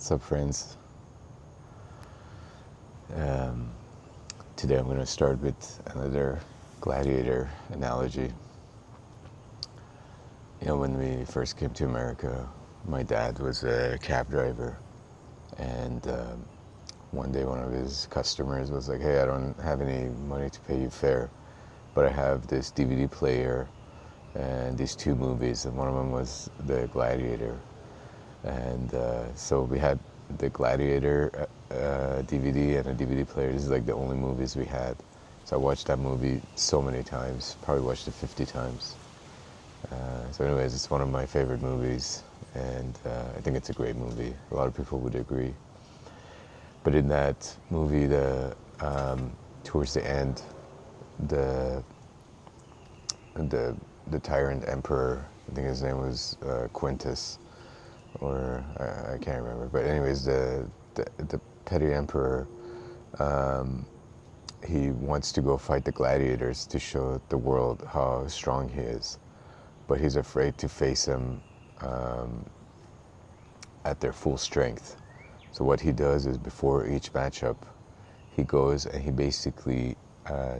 What's up, friends? Um, Today I'm going to start with another gladiator analogy. You know, when we first came to America, my dad was a cab driver, and one day one of his customers was like, "Hey, I don't have any money to pay you fare, but I have this DVD player and these two movies, and one of them was The Gladiator." And so we had the Gladiator DVD and a DVD player. This is like the only movies we had. So I watched that movie so many times, probably watched it 50 times. So anyways, it's one of my favorite movies, and I think it's a great movie. A lot of people would agree. But in that movie, towards the end, the the the tyrant emperor, I think his name was Quintus, or I can't remember. But anyways, the petty emperor, he wants to go fight the gladiators to show the world how strong he is, but he's afraid to face them at their full strength. So what he does is, before each matchup, he goes and he basically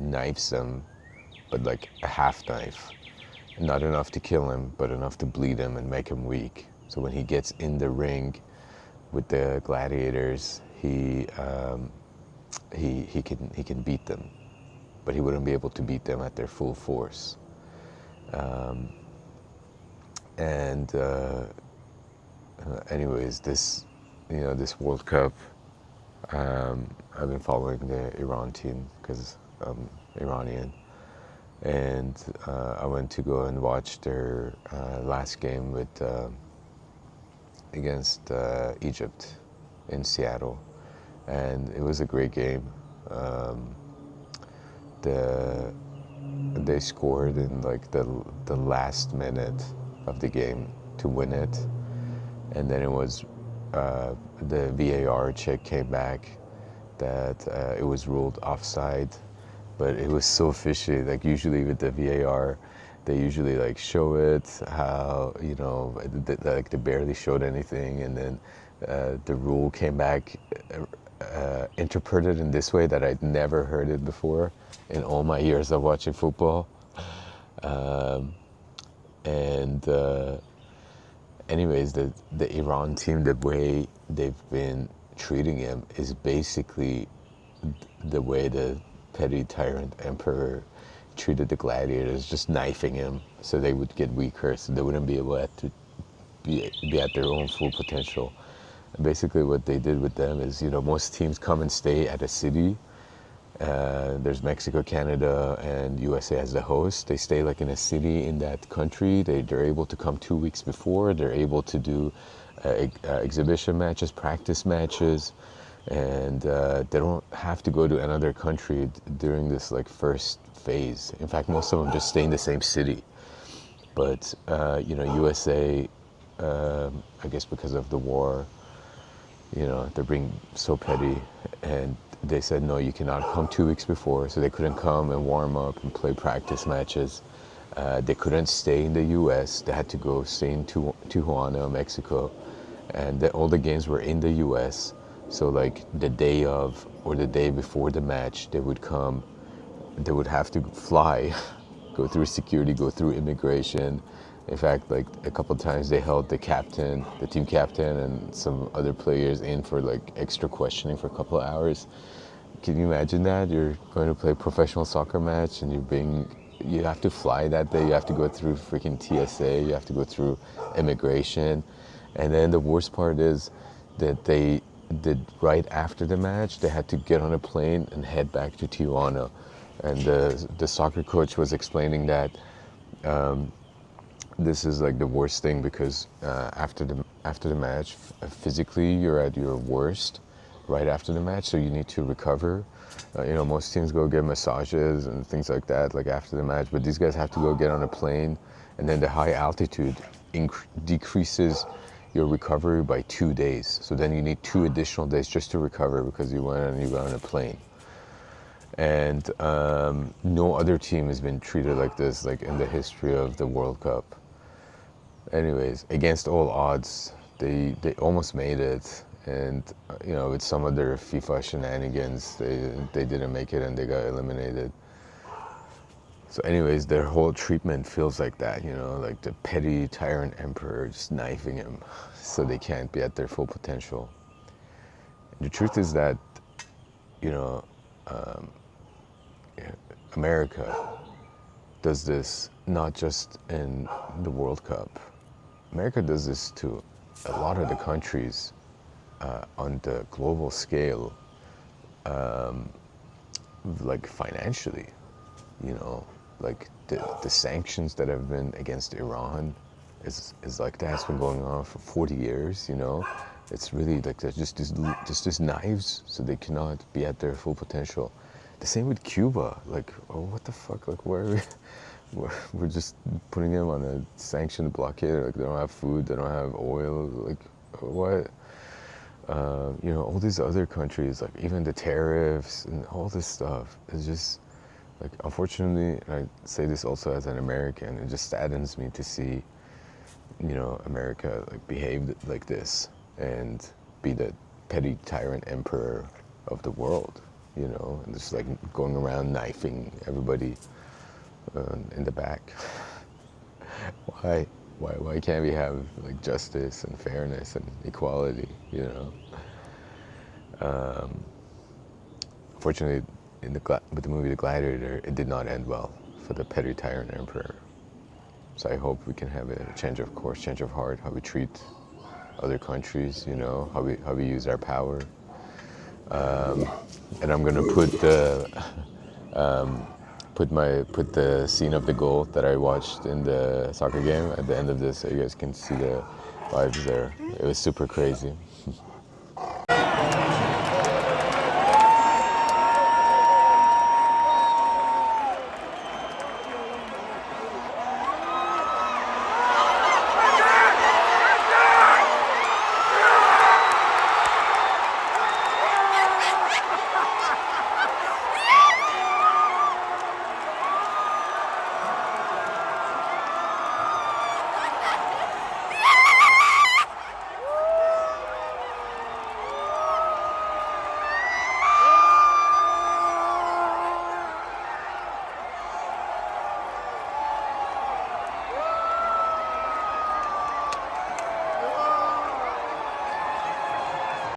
knifes them, but like a half knife. Not enough to kill him, but enough to bleed him and make him weak. So when he gets in the ring with the gladiators, he can beat them, but he wouldn't be able to beat them at their full force. And anyways, this World Cup, I've been following the Iran team because I'm Iranian, and I went to go and watch their last game against Egypt in Seattle, and it was a great game. They scored in like the last minute of the game to win it, and then it was the VAR check came back that it was ruled offside, but it was so fishy. Like usually with the VAR, they usually like show it how, like they barely showed anything, and then the rule came back interpreted in this way that I'd never heard it before in all my years of watching football. And anyways, the Iran team, the way they've been treating him is basically the way the petty tyrant emperor treated the gladiators, just knifing him so they would get weaker, so they wouldn't be able to be at their own full potential. And basically what they did with them is, most teams come and stay at a city. There's Mexico, Canada, and USA as the host. They stay like in a city in that country. They're able to come 2 weeks before. They're able to do exhibition matches, practice matches, and they don't have to go to another country during this like first phase. In fact, most of them just stay in the same city. But USA, I guess because of the war, they're being so petty, and they said, no, you cannot come 2 weeks before, so they couldn't come and warm up and play practice matches. They couldn't stay in the US. They had to go stay in Tijuana, Mexico, and all the games were in the US. So like the day of or the day before the match, they would have to fly, go through security, go through immigration. In fact, like a couple of times they held the team captain, and some other players in for like extra questioning for a couple of hours. Can you imagine that? You're going to play a professional soccer match and you have to fly that day. You have to go through freaking TSA. You have to go through immigration. And then the worst part is that they did right after the match, they had to get on a plane and head back to Tijuana. And the soccer coach was explaining that this is like the worst thing because after the match, physically you're at your worst right after the match, so you need to recover. Most teams go get massages and things like that, like after the match, but these guys have to go get on a plane, and then the high altitude decreases your recovery by 2 days. So then you need 2 additional days just to recover because you went on a plane. And no other team has been treated like this, like in the history of the World Cup. Anyways, against all odds, they almost made it, And with some of their FIFA shenanigans, they didn't make it and they got eliminated. So anyways, their whole treatment feels like that, like the petty tyrant emperor just knifing him so they can't be at their full potential. And the truth is that, you know, um, America does this not just in the World Cup. America does this to a lot of the countries on the global scale, like financially, like the sanctions that have been against Iran is like that's been going on for 40 years, It's really like there's just knives, so they cannot be at their full potential. The same with Cuba. Like, oh, what the fuck? Like, where are we? We're just putting them on a sanctioned blockade. Like, they don't have food, they don't have oil. Like, what? All these other countries, like even the tariffs and all this stuff, is just like, unfortunately, and I say this also as an American, it just saddens me to see, America like behave like this and be the petty tyrant emperor of the world, and just like going around knifing everybody in the back. Why? Why can't we have like justice and fairness and equality? Unfortunately, with the movie The Gladiator, it did not end well for the petty tyrant emperor. So I hope we can have a change of course, change of heart, how we treat other countries, how we use our power. And I'm gonna put the scene of the goal that I watched in the soccer game at the end of this, so you guys can see the vibes there. It was super crazy.